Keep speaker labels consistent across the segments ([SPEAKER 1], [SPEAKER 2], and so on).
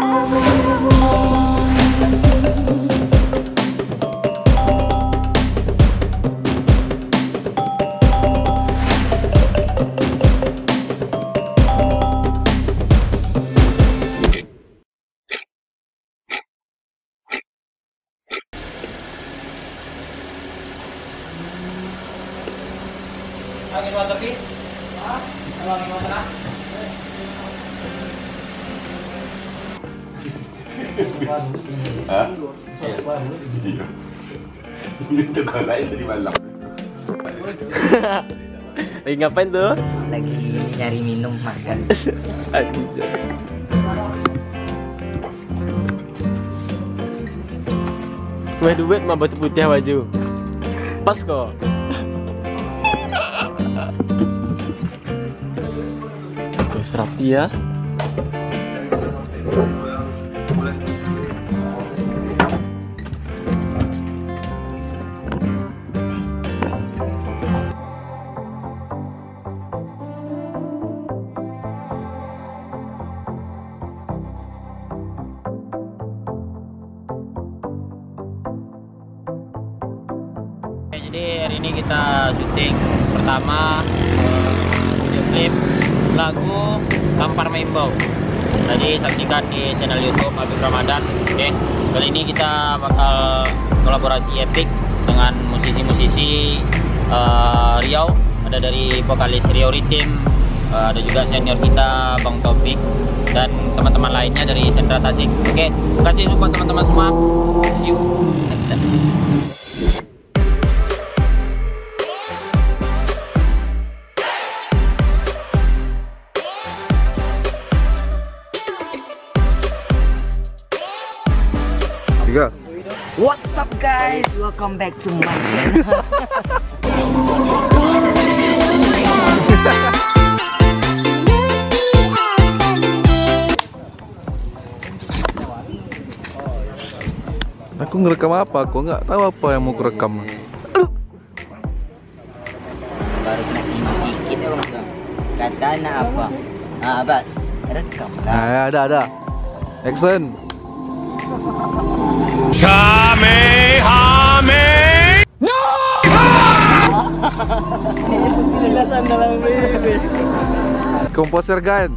[SPEAKER 1] Angin motor pi? Kalau angin motor ah?
[SPEAKER 2] Hah? Iya. Itu kalau lain tadi malam.
[SPEAKER 3] Lagi ngapain tuh?
[SPEAKER 4] Lagi nyari minum makan.
[SPEAKER 3] Wah duit mah batu putih baju. Pas kok. Terus rapi ya.
[SPEAKER 1] Jadi hari ini kita syuting pertama video klip lagu Lampar Maimbau. Jadi saksikan di channel YouTube Habib Ramadan. Oke. Kali ini kita bakal kolaborasi epic dengan musisi-musisi Riau. Ada dari vokalis Riau Ritim, ada juga senior kita Bang Topik dan teman-teman lainnya dari Sentra Tasik. Oke. Terima kasih support teman-teman semua. See you next time.
[SPEAKER 4] What's up guys? Welcome back to my channel.
[SPEAKER 5] Aku ngerekam apa? Aku nggak tahu apa yang mau kurekam.
[SPEAKER 4] Baru kena tidur sikit ya bang. Kata nak apa? Abad rekam lah.
[SPEAKER 5] Nah, ada. Action. Komposer kan?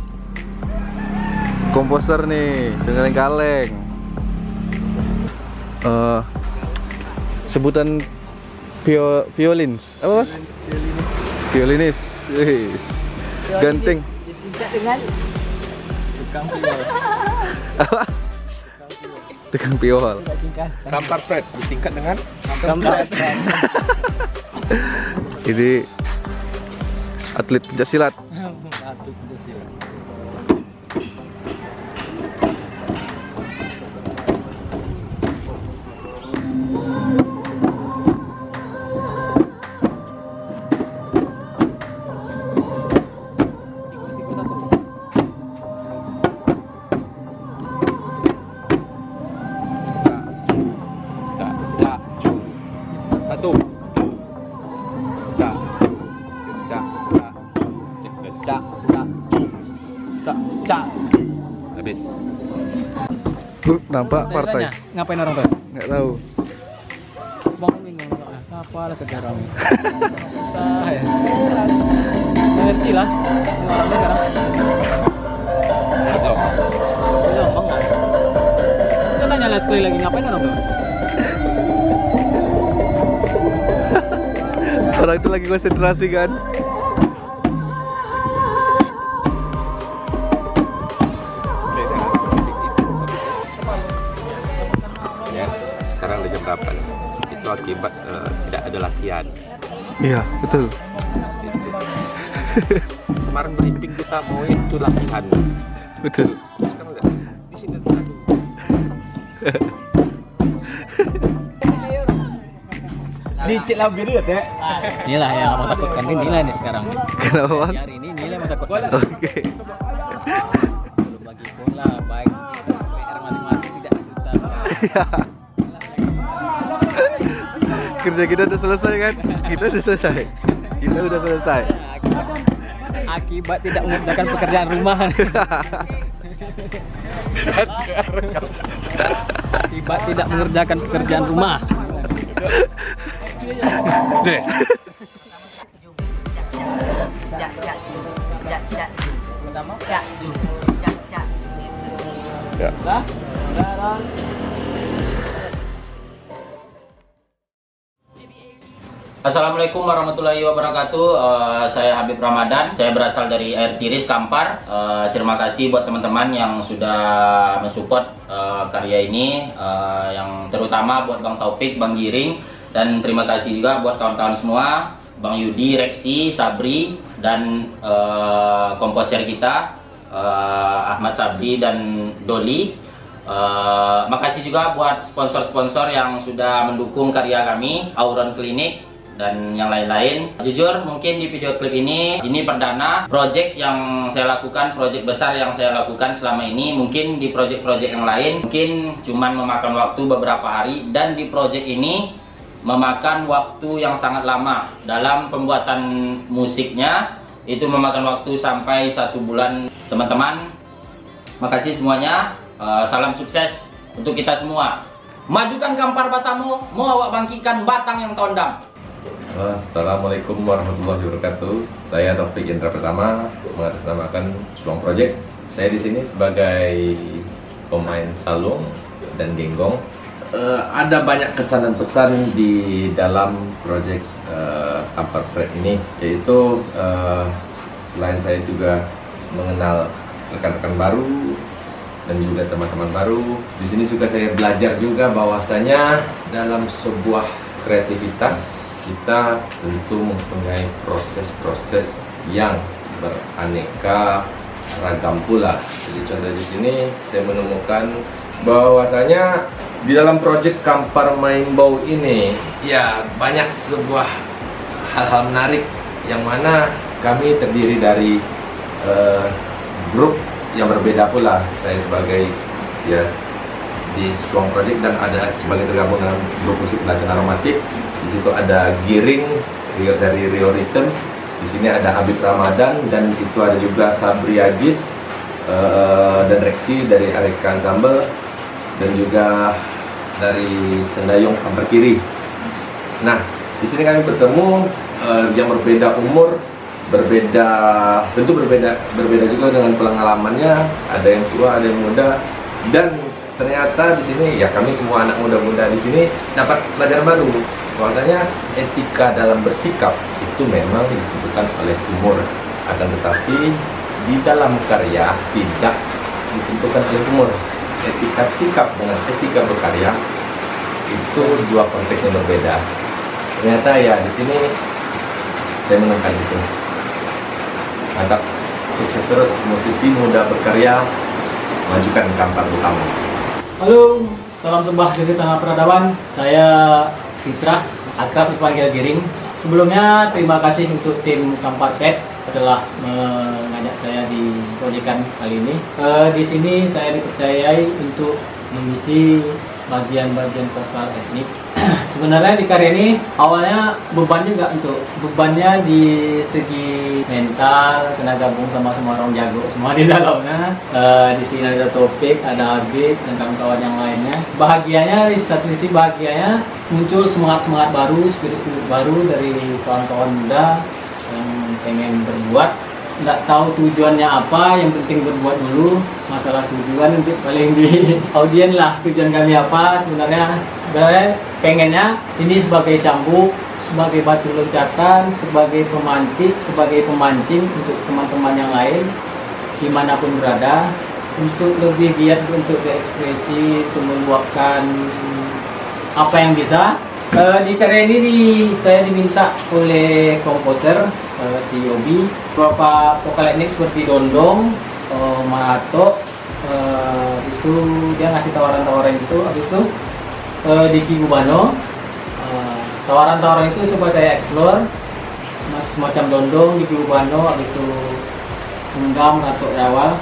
[SPEAKER 5] Komposer nih, dengerin kaleng. Sebutan violins apa mas? Violinis. Yes. Ganteng.
[SPEAKER 4] Disingkat dengan tukang piol.
[SPEAKER 5] Apa? Tukang piol.
[SPEAKER 2] Kampar Fred disingkat dengan
[SPEAKER 4] Kampret.
[SPEAKER 5] Jadi atlet pencaksilat.
[SPEAKER 2] Habis.
[SPEAKER 5] Nampak partai?
[SPEAKER 1] Ngapain orang tuh?
[SPEAKER 5] Nggak tahu.
[SPEAKER 1] Bang bingung apa lah kerja orang. Saya ngerti lah orang sekarang.
[SPEAKER 2] Atau
[SPEAKER 1] Bang nggak? Kita tanya lah sekali lagi ngapain orang tuh?
[SPEAKER 5] Orang itu lagi konsentrasi kan?
[SPEAKER 2] ya, sekarang udah jam 8. Itu akibat tidak ada latihan.
[SPEAKER 5] Iya, betul.
[SPEAKER 2] Kemarin briefing kita mau itu latihan.
[SPEAKER 5] Betul.
[SPEAKER 2] Sekarang udah di sini tuh.
[SPEAKER 1] Dicit lah biru ya. Inilah yang kamu takutkan, ini nilai nih sekarang.
[SPEAKER 5] Kenapa bang?
[SPEAKER 1] Hari ini nilai yang takutkan.
[SPEAKER 5] Oke.
[SPEAKER 1] Belum lagi bola, baik PR masing-masing tidak juta.
[SPEAKER 5] Kerja kita udah selesai kan? Kita udah selesai. Kita udah selesai.
[SPEAKER 1] Akibat tidak mengerjakan pekerjaan rumah.
[SPEAKER 6] Akibat tidak mengerjakan pekerjaan rumah.
[SPEAKER 5] Deh.
[SPEAKER 4] Cak cak cak cak cak cak cak gitu.
[SPEAKER 5] Ya.
[SPEAKER 1] Assalamualaikum warahmatullahi wabarakatuh. Saya Habib Ramadan. Saya berasal dari Air Tiris Kampar. Terima kasih buat teman-teman yang sudah mensupport karya ini, yang terutama buat Bang Taufik, Bang Giring, dan terima kasih juga buat kawan-kawan semua, Bang Yudi, Reksi, Sabri, dan komposer kita Ahmad Sabri dan Doli. Makasih juga buat sponsor-sponsor yang sudah mendukung karya kami, Auron Klinik dan yang lain-lain. Jujur mungkin di video klip ini perdana project yang saya lakukan, project besar yang saya lakukan selama ini. Mungkin di project-project yang lain mungkin cuman memakan waktu beberapa hari, dan di project ini memakan waktu yang sangat lama. Dalam pembuatan musiknya itu memakan waktu sampai 1 bulan. Teman-teman, makasih semuanya. Salam sukses untuk kita semua. Majukan Kampar Basamu, mau awak bangkitkan Batang yang tondam.
[SPEAKER 2] Assalamualaikum warahmatullahi wabarakatuh. Saya Taufik Indra Pertama, mengatasnamakan Sulong Project. Saya di sini sebagai pemain salung dan genggong. Ada banyak kesan dan pesan di dalam project Kampar Project ini, yaitu selain saya juga mengenal rekan-rekan baru dan juga teman-teman baru, di sini juga saya belajar juga bahwasanya dalam sebuah kreativitas kita tentu mempunyai proses-proses yang beraneka ragam pula. Jadi contoh di sini saya menemukan bahwasanya di dalam proyek Kampar Mainbau ini ya banyak sebuah hal-hal menarik, yang mana kami terdiri dari grup yang berbeda pula. Saya sebagai ya di Sulong Project dan ada sebagai tergabung dalam grup musik belacan aromatik. Di situ ada Giring dari Rio Rhythm, di sini ada Habib Ramadan, dan itu ada juga Sabri Ajis dan Reksi dari Areka Ensemble, dan juga dari Sendayung Kampar Kiri. Nah, di sini kami bertemu yang berbeda umur, tentu berbeda juga dengan pengalamannya. Ada yang tua, ada yang muda, dan ternyata di sini ya kami semua anak muda-muda di sini dapat pelajaran baru. Bahwasanya etika dalam bersikap itu memang ditentukan oleh umur, akan tetapi di dalam karya tidak ditentukan oleh umur. Etika sikap dengan etika berkarya itu dua konteks yang berbeda. Ternyata ya di sini saya menemukan itu. Mantap, sukses terus musisi muda berkarya, majukan Kampar bersama.
[SPEAKER 6] Halo, salam sembah dari tanah peradaban. Saya Fitrah, akrab dipanggil Giring. Sebelumnya terima kasih untuk tim Kampar Pet telah mengajak saya di proyekan kali ini. Di sini saya dipercayai untuk mengisi bagian-bagian vokal etnik. Sebenarnya di karya ini awalnya beban juga, untuk bebannya di segi mental, kena gabung sama orang jago semua di dalamnya. Di sini ada Topik, ada Habib dan kawan-kawan yang lainnya. Bahagianya, di satu sisi bahagianya muncul semangat baru, spirit baru dari kawan-kawan muda yang pengen berbuat. Nggak tahu tujuannya apa, yang penting berbuat dulu. Masalah tujuan nanti paling di audien lah, tujuan kami apa. Sebenarnya pengennya ini sebagai cambuk, sebagai batu loncatan, sebagai pemantik, sebagai pemancing untuk teman-teman yang lain dimanapun berada, untuk lebih giat untuk berekspresi, untuk meluapkan apa yang bisa. Di karya ini saya diminta oleh komposer si Yobi, beberapa vokal etnik seperti Dondong, Mahato. Habis itu dia ngasih tawaran-tawaran itu. Habis itu Diki Gubano, tawaran-tawaran itu coba saya explore, semacam Dondong, Diki Gubano, habis itu Enggam, Ratok Rawa,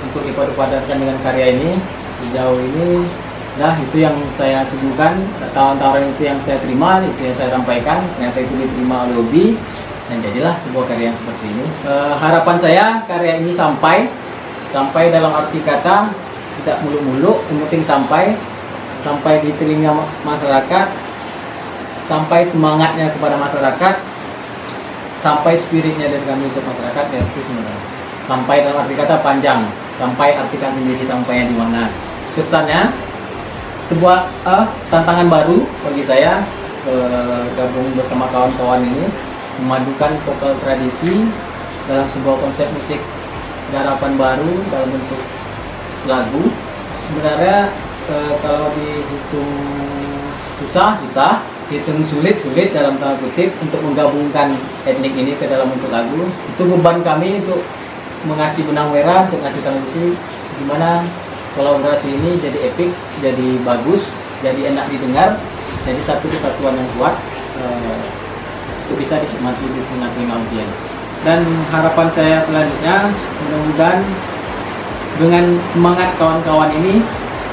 [SPEAKER 6] untuk dipadu-padankan dengan karya ini. Sejauh ini nah itu yang saya suguhkan, tawaran-tawaran itu yang saya terima, itu yang saya sampaikan. Ternyata itu diterima oleh Yobi dan jadilah sebuah karya yang seperti ini. Harapan saya karya ini sampai Sampai dalam arti kata tidak muluk-muluk, yang penting sampai di telinga masyarakat, sampai semangatnya kepada masyarakat, sampai spiritnya dari kami untuk masyarakat, ya itu sebenarnya. Sampai dalam arti kata panjang, sampai artikan sendiri sampainya di mana. Kesannya sebuah tantangan baru bagi saya, gabung bersama kawan-kawan ini, memadukan vokal tradisi dalam sebuah konsep musik garapan baru dalam bentuk lagu. Sebenarnya kalau dihitung susah, hitung sulit dalam tanda kutip untuk menggabungkan teknik ini ke dalam bentuk lagu. Itu beban kami untuk mengasih benang merah, untuk ngasih transisi gimana kolaborasi ini jadi epic, jadi bagus, jadi enak didengar, jadi satu kesatuan yang kuat untuk bisa dinikmati di tengah-tengah audiens. Dan harapan saya selanjutnya, mudah-mudahan dengan semangat kawan-kawan ini,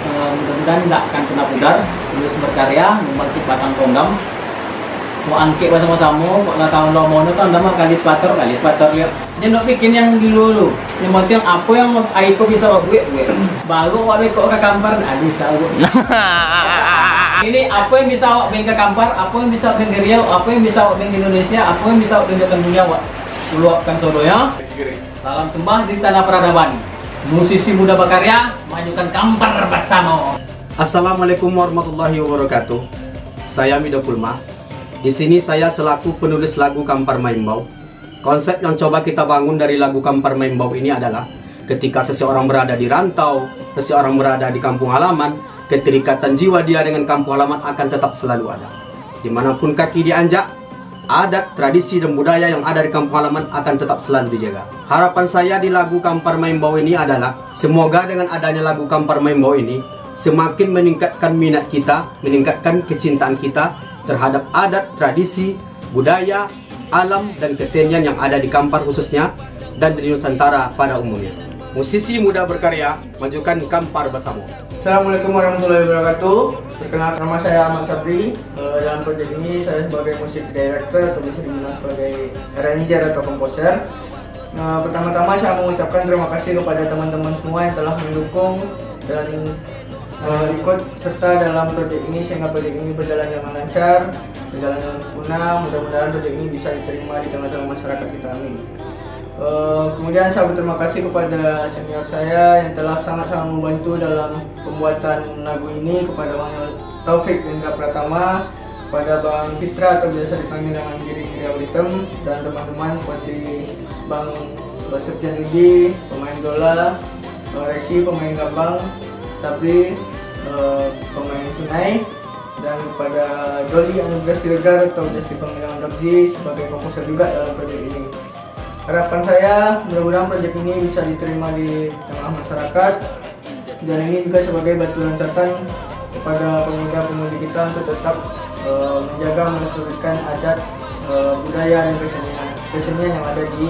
[SPEAKER 6] mudah-mudahan tidak akan pernah pudar, terus berkarya, membangkit batang kondam, mau angkit bersama-sama, kalau tahun lo mau nonton, nama kali spator lihat. Dia nak bikin yang dulu, yang penting apa yang Aiko bisa buat, baru awak Aiko ke kampar, bisa buat. Ini apa yang bisa awak beli ke kampar, apa yang bisa awak beli Riau, apa yang bisa awak beli di Indonesia, apa yang bisa awak beli di dunia, awak luapkan sodonya. Salam sembah di tanah peradaban. Musisi muda berkarya, majukan kampar bersama.
[SPEAKER 7] Assalamualaikum warahmatullahi wabarakatuh. Saya Mido Kulma. Di sini saya selaku penulis lagu Kampar Maimbau. Konsep yang coba kita bangun dari lagu Kampar Maimbau ini adalah ketika seseorang berada di rantau, seseorang berada di kampung halaman, keterikatan jiwa dia dengan kampung halaman akan tetap selalu ada. Dimanapun kaki dianjak, adat, tradisi, dan budaya yang ada di kampung halaman akan tetap selalu dijaga. Harapan saya di lagu Kampar Maimbau ini adalah semoga dengan adanya lagu Kampar Maimbau ini semakin meningkatkan minat kita, meningkatkan kecintaan kita terhadap adat, tradisi, budaya, alam, dan kesenian yang ada di Kampar khususnya dan di Nusantara pada umumnya. Musisi muda berkarya, majukan Kampar bersama.
[SPEAKER 8] Assalamualaikum warahmatullahi wabarakatuh. Perkenalkan, nama saya Ahmad Sabri. Dalam proyek ini saya sebagai musik director atau bisa dibilang sebagai arranger atau komposer. Pertama-tama saya mengucapkan terima kasih kepada teman-teman semua yang telah mendukung dan ikut serta dalam proyek ini sehingga proyek ini berjalan dengan lancar, berjalan dengan sempurna. Mudah-mudahan proyek ini bisa diterima di tengah-tengah masyarakat kita. Amin. Kemudian saya berterima kasih kepada senior saya yang telah sangat-sangat membantu dalam pembuatan lagu ini, kepada Bang Taufik Indra Pratama, kepada Bang Fitra atau biasa dipanggil dengan Giring Riau, dan teman-teman seperti Bang Septian Lidi, pemain Dola, Bang Reksi, pemain Gambang, Sabri, pemain Sunai, dan kepada Doli Anugrah Siregar atau biasa dipanggil dengan Dobzi sebagai komposer juga dalam proyek ini. Harapan saya mudah-mudahan proyek ini bisa diterima di tengah masyarakat, dan ini juga sebagai batu loncatan kepada pemuda-pemudi kita untuk tetap menjaga melestarikan adat, budaya, dan kesenian yang ada di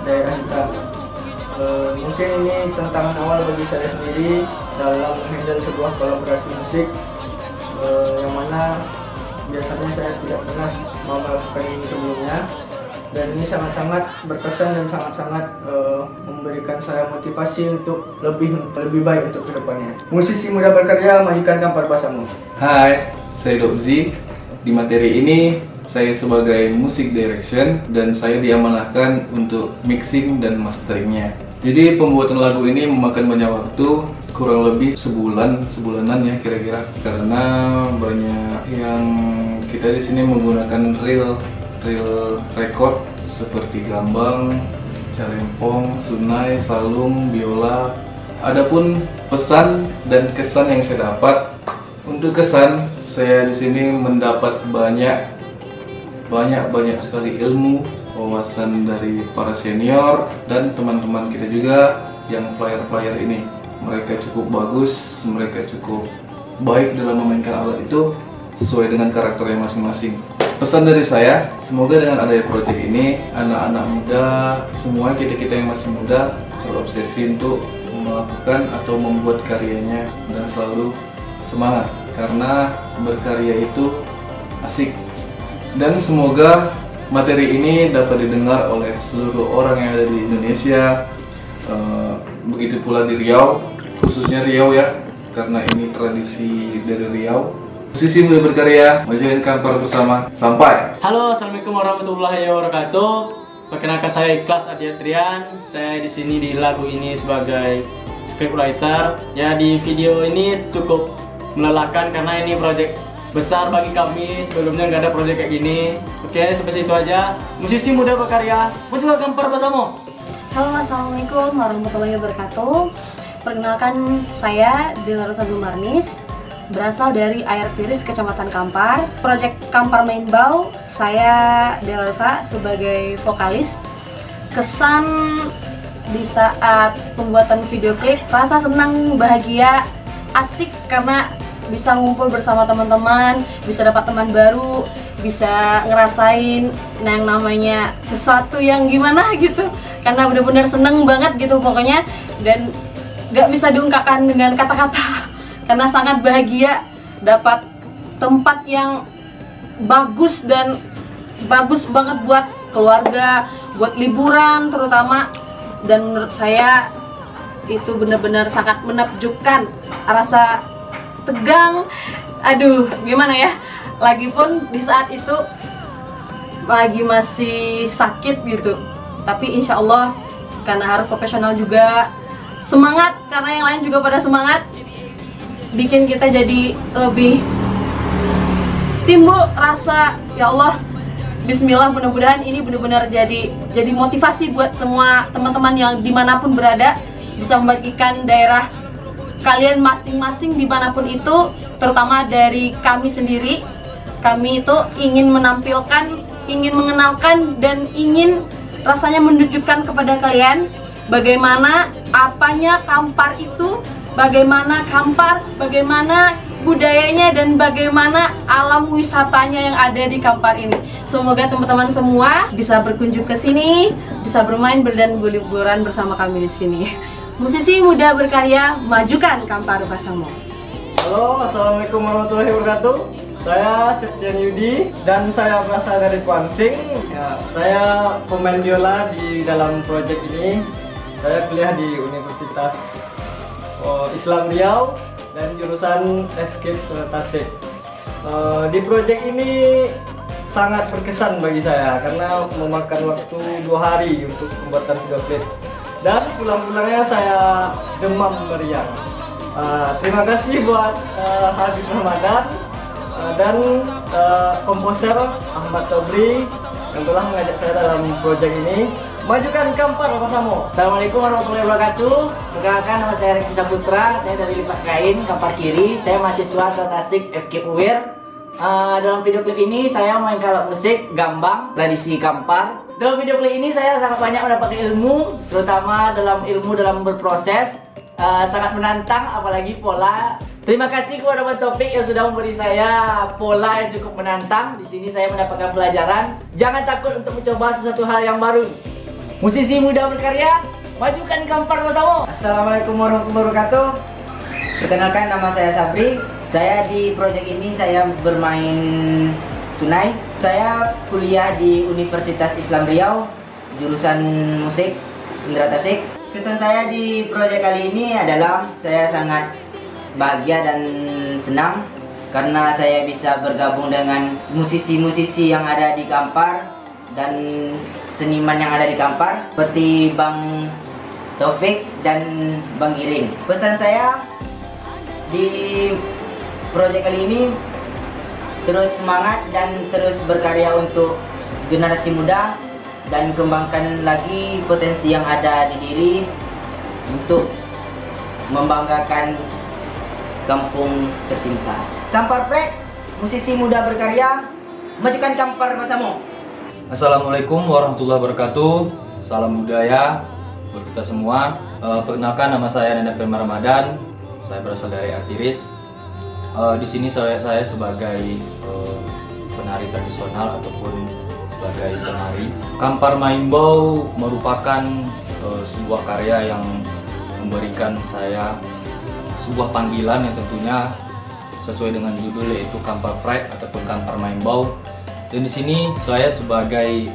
[SPEAKER 8] daerah kita. Mungkin ini tantangan awal bagi saya sendiri dalam menghandle sebuah kolaborasi musik, yang mana biasanya saya tidak pernah mau melakukan ini sebelumnya, dan ini sangat-sangat berkesan dan sangat-sangat memberikan saya motivasi untuk lebih baik untuk kedepannya. Musisi muda berkarya, majukan Kampar bersama.
[SPEAKER 9] Hai, saya Dobzi. Di materi ini saya sebagai music direction dan saya diamanahkan untuk mixing dan masteringnya. Jadi pembuatan lagu ini memakan banyak waktu, kurang lebih sebulanan ya kira-kira, karena banyak yang kita di sini menggunakan real record seperti gambang, calempong, sunai, salung, biola. Adapun pesan dan kesan yang saya dapat, untuk kesan saya di sini mendapat banyak sekali ilmu, wawasan dari para senior dan teman-teman kita juga yang player ini. Mereka cukup bagus, mereka cukup baik dalam memainkan alat itu sesuai dengan karakternya masing-masing. Pesan dari saya, semoga dengan adanya proyek ini, anak-anak muda, semua kita yang masih muda terobsesi untuk melakukan atau membuat karyanya dan selalu semangat, karena berkarya itu asik. Dan semoga materi ini dapat didengar oleh seluruh orang yang ada di Indonesia, begitu pula di Riau, khususnya Riau ya, karena ini tradisi dari Riau. Musisi muda berkarya, majuin Kampar bersama. Sampai.
[SPEAKER 6] Halo, assalamualaikum warahmatullahi wabarakatuh. Perkenalkan saya Ikhlas Adiatrian. Saya di sini di lagu ini sebagai scriptwriter. Ya, di video ini cukup melelahkan karena ini project besar bagi kami. Sebelumnya nggak ada project kayak gini. Oke, sampai situ aja. Musisi muda berkarya, majukan Kampar bersama.
[SPEAKER 10] Halo, assalamualaikum warahmatullahi wabarakatuh. Perkenalkan saya Delarosa Zumarnis, berasal dari Air Tiris, Kecamatan Kampar. Project Kampar Mainbau, saya Delarosa sebagai vokalis. Kesan di saat pembuatan video klip, rasa senang, bahagia, asik karena bisa ngumpul bersama teman-teman, bisa dapat teman baru, bisa ngerasain yang namanya sesuatu yang gimana gitu. Karena benar-benar seneng banget gitu pokoknya, dan gak bisa diungkapkan dengan kata-kata. Karena sangat bahagia dapat tempat yang bagus dan bagus banget buat keluarga, buat liburan terutama. Dan menurut saya itu benar-benar sangat menakjubkan, rasa tegang, aduh gimana ya. Lagipun di saat itu lagi masih sakit gitu, tapi insya Allah karena harus profesional juga, semangat karena yang lain juga pada semangat, bikin kita jadi lebih timbul rasa ya Allah, bismillah, mudah-mudahan ini benar-benar jadi motivasi buat semua teman-teman yang dimanapun berada, bisa membagikan daerah kalian masing-masing dimanapun itu, terutama dari kami sendiri. Kami itu ingin menampilkan, ingin mengenalkan, dan ingin rasanya menunjukkan kepada kalian bagaimana apanya Kampar itu, bagaimana Kampar, bagaimana budayanya, dan bagaimana alam wisatanya yang ada di Kampar ini. Semoga teman-teman semua bisa berkunjung ke sini, bisa bermain dan berliburan bersama kami di sini. Musisi muda berkarya, majukan Kampar bersama.
[SPEAKER 8] Halo, assalamualaikum warahmatullahi wabarakatuh. Saya Septian Yudi dan saya berasal dari Kuansing. Ya, saya pemain biola di dalam proyek ini. Saya kuliah di Universitas Islam Riau dan jurusan FKIP Tasik. Di proyek ini sangat berkesan bagi saya karena memakan waktu 2 hari untuk pembuatan video klip, dan pulang-pulangnya saya demam meriang. Terima kasih buat Habib Ramadan dan komposer Ahmad Sabri yang telah mengajak saya dalam proyek ini. Majukan Kampar bersama.
[SPEAKER 11] Assalamualaikum warahmatullahi wabarakatuh. Perkenalkan, nama saya Reksi Saputra. Saya dari Lipat Kain, Kampar Kiri. Saya mahasiswa asal Tasik, FKIP UIR. Dalam video klip ini saya memainkan alat musik gambang tradisi Kampar. Dalam video klip ini saya sangat banyak mendapatkan ilmu, terutama dalam ilmu dalam berproses. Sangat menantang, apalagi pola. Terima kasih kepada Bang Topik yang sudah memberi saya pola yang cukup menantang. Di sini saya mendapatkan pelajaran. Jangan takut untuk mencoba sesuatu hal yang baru. Musisi muda berkarya, majukan Kampar bersama.
[SPEAKER 4] Assalamualaikum warahmatullahi wabarakatuh. Perkenalkan, nama saya Sabri. Saya di proyek ini saya bermain sunai. Saya kuliah di Universitas Islam Riau, jurusan musik Sendera Tasik. Kesan saya di proyek kali ini adalah saya sangat bahagia dan senang karena saya bisa bergabung dengan musisi-musisi yang ada di Kampar dan seniman yang ada di Kampar seperti Bang Taufik dan Bang Giring. Pesan saya di proyek kali ini, terus semangat dan terus berkarya untuk generasi muda dan kembangkan lagi potensi yang ada di diri untuk membanggakan kampung tercinta. Kampar Prek, musisi muda berkarya, majukan Kampar bersama.
[SPEAKER 12] Assalamualaikum warahmatullahi wabarakatuh. Salam budaya buat kita semua. Perkenalkan, nama saya Nanda Firman Ramadan. Saya berasal dari Air Tiris. Di sini saya sebagai penari tradisional ataupun sebagai senari. Kampar Mainbau merupakan sebuah karya yang memberikan saya sebuah panggilan yang tentunya sesuai dengan judul, yaitu Kampar Pride ataupun Kampar Mainbau. Dan di sini saya sebagai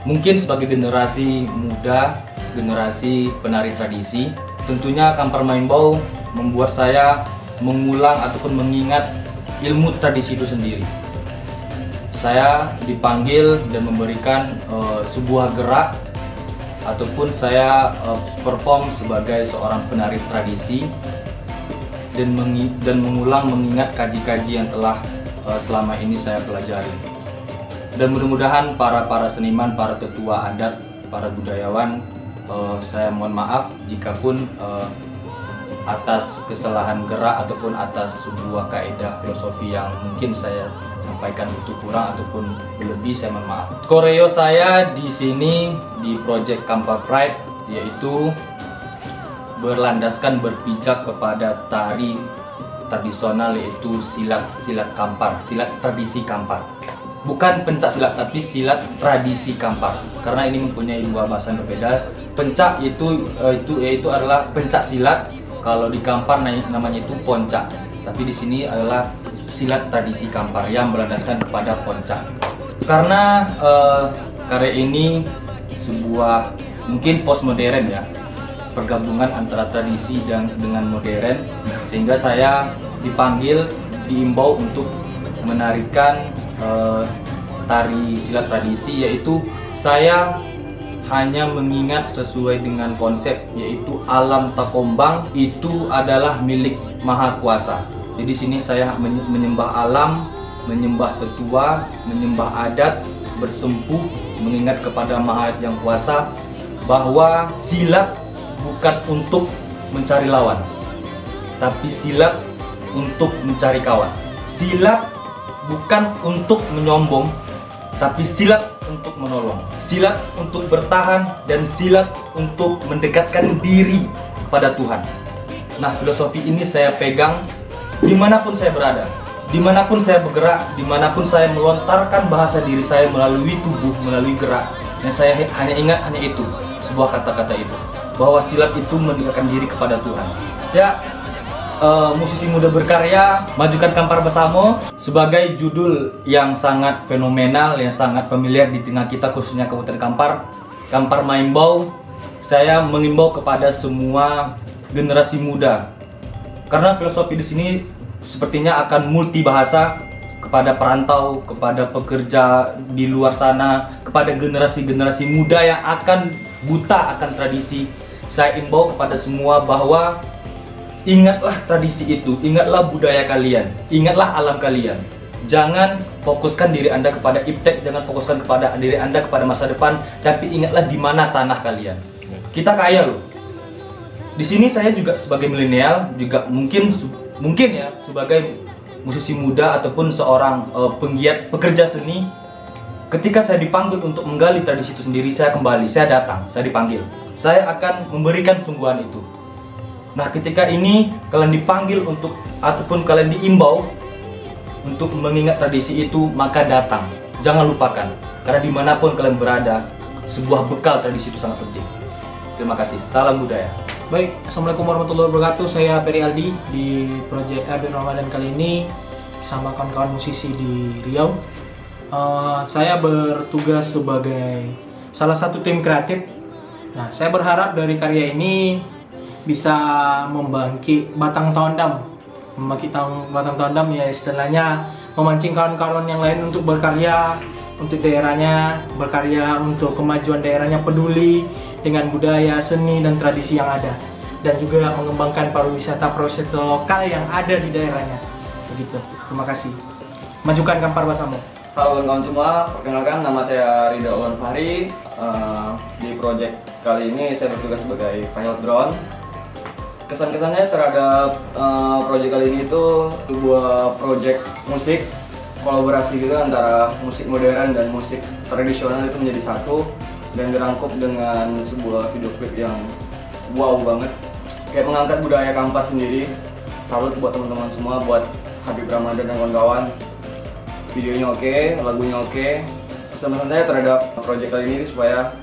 [SPEAKER 12] mungkin sebagai generasi muda generasi penari tradisi. Tentunya Kampar Maimbau membuat saya mengulang ataupun mengingat ilmu tradisi itu sendiri. Saya dipanggil dan memberikan sebuah gerak ataupun saya perform sebagai seorang penari tradisi dan mengulang mengingat kaji-kaji yang telah selama ini saya pelajari. Dan mudah-mudahan para seniman, para tetua adat, para budayawan, saya mohon maaf jikapun atas kesalahan gerak ataupun atas sebuah kaidah filosofi yang mungkin saya sampaikan itu kurang ataupun berlebih, saya mohon maaf. Koreo saya di sini di Project Kampar Pride yaitu berlandaskan berpijak kepada tari tradisional, yaitu silat Kampar, silat tradisi Kampar. Bukan pencak silat tapi silat tradisi Kampar. Karena ini mempunyai dua bahasa yang berbeda. Pencak yaitu adalah pencak silat. Kalau di Kampar namanya itu poncak. Tapi di sini adalah silat tradisi Kampar yang berlandaskan kepada poncak. Karena karya ini sebuah mungkin postmodern ya, pergabungan antara tradisi dan dengan modern, sehingga saya diimbau untuk menarikan tari silat tradisi, yaitu saya hanya mengingat sesuai dengan konsep, yaitu alam takombang itu adalah milik Maha Kuasa. Jadi sini saya menyembah alam, menyembah tetua, menyembah adat, bersempuh mengingat kepada Maha Yang Kuasa bahwa silat bukan untuk mencari lawan, tapi silat untuk mencari kawan. Silat bukan untuk menyombong, tapi silat untuk menolong. Silat untuk bertahan dan silat untuk mendekatkan diri kepada Tuhan. Nah, filosofi ini saya pegang dimanapun saya berada, dimanapun saya bergerak, dimanapun saya melontarkan bahasa diri saya melalui tubuh, melalui gerak. Yang saya hanya ingat hanya itu, sebuah kata-kata itu, bahwa silat itu mendekatkan diri kepada Tuhan. Ya, musisi muda berkarya, majukan Kampar Bersama sebagai judul yang sangat fenomenal, yang sangat familiar di tengah kita, khususnya Kabupaten Kampar. Kampar Maimbau, saya mengimbau kepada semua generasi muda, karena filosofi di sini sepertinya akan multi bahasa, kepada perantau, kepada pekerja di luar sana, kepada generasi-generasi muda yang akan buta akan tradisi. Saya imbau kepada semua bahwa ingatlah tradisi itu, ingatlah budaya kalian, ingatlah alam kalian. Jangan fokuskan diri Anda kepada iptek, jangan fokuskan kepada diri Anda kepada masa depan, tapi ingatlah di mana tanah kalian. Kita kaya loh. Di sini saya juga sebagai milenial, juga mungkin ya sebagai musisi muda ataupun seorang penggiat pekerja seni. Ketika saya dipanggil untuk menggali tradisi itu sendiri, saya kembali, saya datang, saya dipanggil. Saya akan memberikan sungguhan itu. Nah, ketika ini kalian dipanggil untuk ataupun kalian diimbau untuk mengingat tradisi itu, maka datang. Jangan lupakan, karena dimanapun kalian berada, sebuah bekal tradisi itu sangat penting. Terima kasih. Salam budaya.
[SPEAKER 13] Baik, Assalamualaikum warahmatullahi wabarakatuh. Saya Peri Aldi di Project Abin Ramadan kali ini bersama kawan-kawan musisi di Riau. Saya bertugas sebagai salah satu tim kreatif. Nah, saya berharap dari karya ini bisa membangkit batang tondam, ya istilahnya memancing kawan-kawan yang lain untuk berkarya untuk daerahnya, berkarya untuk kemajuan daerahnya, peduli dengan budaya, seni, dan tradisi yang ada, dan juga mengembangkan pariwisata lokal yang ada di daerahnya. Begitu. Terima kasih. Majukan Kampar Bersama.
[SPEAKER 14] Halo kawan-kawan semua, perkenalkan nama saya Ridho Awan Fahri. Di project kali ini saya bertugas sebagai pilot drone. Kesan-kesannya terhadap project kali ini itu sebuah project musik kolaborasi gitu antara musik modern dan musik tradisional itu menjadi satu dan dirangkup dengan sebuah video klip yang wow banget, kayak mengangkat budaya Kampar sendiri. Salut buat teman-teman semua, buat Habib Ramadan dan kawan-kawan. Videonya oke, lagunya oke. Pesan-pesan saya terhadap project kali ini supaya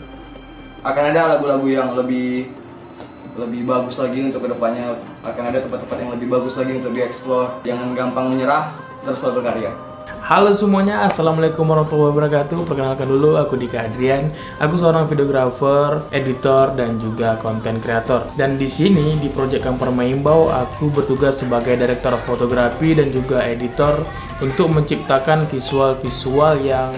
[SPEAKER 14] akan ada lagu-lagu yang lebih bagus lagi untuk kedepannya, akan ada tempat-tempat yang lebih bagus lagi untuk dieksplor. Jangan gampang menyerah, terus selalu berkarya.
[SPEAKER 13] Halo semuanya, assalamualaikum warahmatullahi wabarakatuh. Perkenalkan dulu, aku Dika Adrian. Aku seorang videografer, editor, dan juga konten kreator. Dan di sini di Project Kampar Maimbau, aku bertugas sebagai direktur fotografi dan juga editor untuk menciptakan visual-visual yang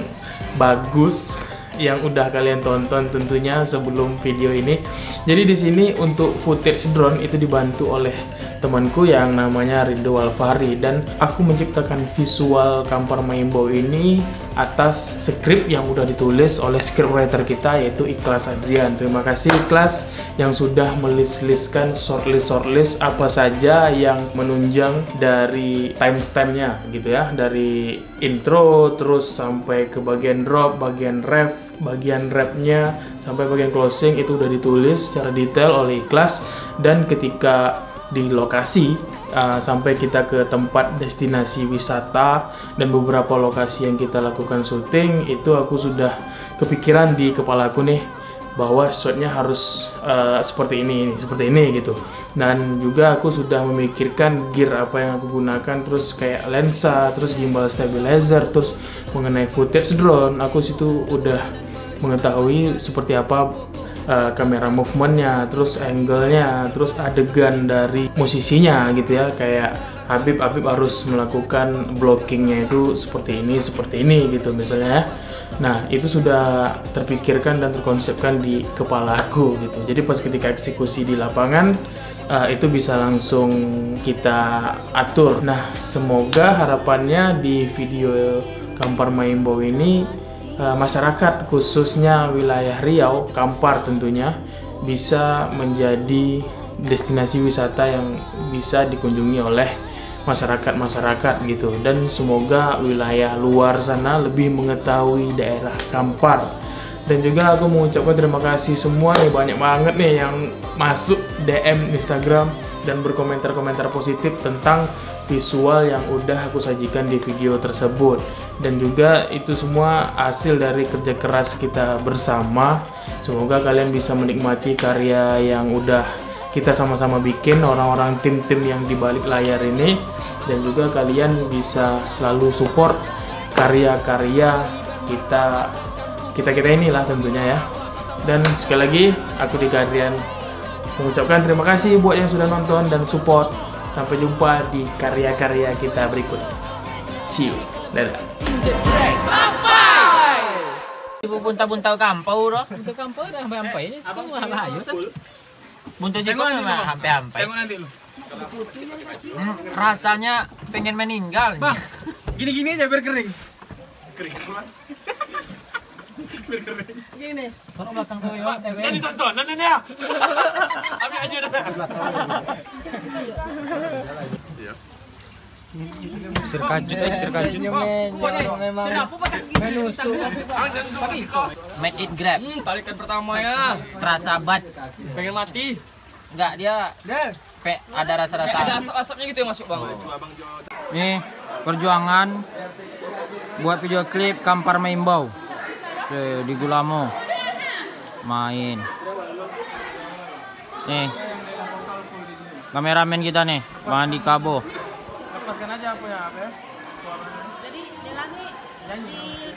[SPEAKER 13] bagus yang udah kalian tonton tentunya sebelum video ini. Jadi di sini untuk footage drone itu dibantu oleh temanku yang namanya Ridho Alfahri, dan aku menciptakan visual Kampar Maimbau ini atas skrip yang udah ditulis oleh scriptwriter kita yaitu Ikhlas Adrian. Terima kasih Ikhlas yang sudah melis-liskan shortlist apa saja yang menunjang dari timestamp-nya gitu ya, dari intro terus sampai ke bagian drop, bagian ref, bagian rapnya sampai bagian closing itu udah ditulis secara detail oleh Ikhlas. Dan ketika di lokasi sampai kita ke tempat destinasi wisata dan beberapa lokasi yang kita lakukan syuting, itu aku sudah kepikiran di kepalaku nih bahwa shotnya harus seperti ini gitu. Dan juga aku sudah memikirkan gear apa yang aku gunakan, terus kayak lensa, terus gimbal stabilizer, terus mengenai footage drone aku situ udah mengetahui seperti apa kamera movementnya, terus angle-nya, terus adegan dari musisinya gitu ya, kayak Habib harus melakukan blockingnya itu seperti ini gitu misalnya ya. Nah itu sudah terpikirkan dan terkonsepkan di kepala aku gitu. Jadi pas ketika eksekusi di lapangan itu bisa langsung kita atur. Nah semoga harapannya di video Kampar Maimbau ini masyarakat khususnya wilayah Riau, Kampar tentunya, bisa menjadi destinasi wisata yang bisa dikunjungi oleh masyarakat gitu. Dan semoga wilayah luar sana lebih mengetahui daerah Kampar. Dan juga aku mengucapkan terima kasih semua nih, banyak banget nih yang masuk DM Instagram dan berkomentar-komentar positif tentang visual yang udah aku sajikan di video tersebut. Dan juga itu semua hasil dari kerja keras kita bersama. Semoga kalian bisa menikmati karya yang udah kita sama-sama bikin, orang-orang tim-tim yang di balik layar ini. Dan juga kalian bisa selalu support karya-karya kita inilah tentunya ya. Dan sekali lagi aku Dika Adrian mengucapkan terima kasih buat yang sudah nonton dan support. Sampai jumpa di karya-karya kita berikut. See you. Dadah.
[SPEAKER 1] Ibu bunta-bunta kampau roh.
[SPEAKER 6] Bunta kampau dah sampai ini itu malah ayo san.
[SPEAKER 1] Bunta sih kok sampai.
[SPEAKER 6] Tengok nanti lu.
[SPEAKER 1] Rasanya pengen meninggal.
[SPEAKER 6] Bang, gini-gini aja biar kering. Kering. Biar kering. Gini. Taruh belakang tuh ya. Jadi tontonan ini ya. Ambil aja dah.
[SPEAKER 3] Sirkajut.
[SPEAKER 4] Memang menusuk.
[SPEAKER 1] Made it grab.
[SPEAKER 6] Tarikan pertama ya.
[SPEAKER 1] Terasa bats.
[SPEAKER 6] Pengen mati.
[SPEAKER 1] Enggak, dia ada rasa-rasa.
[SPEAKER 6] Ada asap-asapnya gitu yang masuk bang.
[SPEAKER 1] Nih perjuangan buat video klip Kampar Maimbau di Gulamo main. Nih kameramen kita nih, Bang Andi Kabo.
[SPEAKER 6] Lepaskan aja apa ya?
[SPEAKER 10] Jadi di lagi di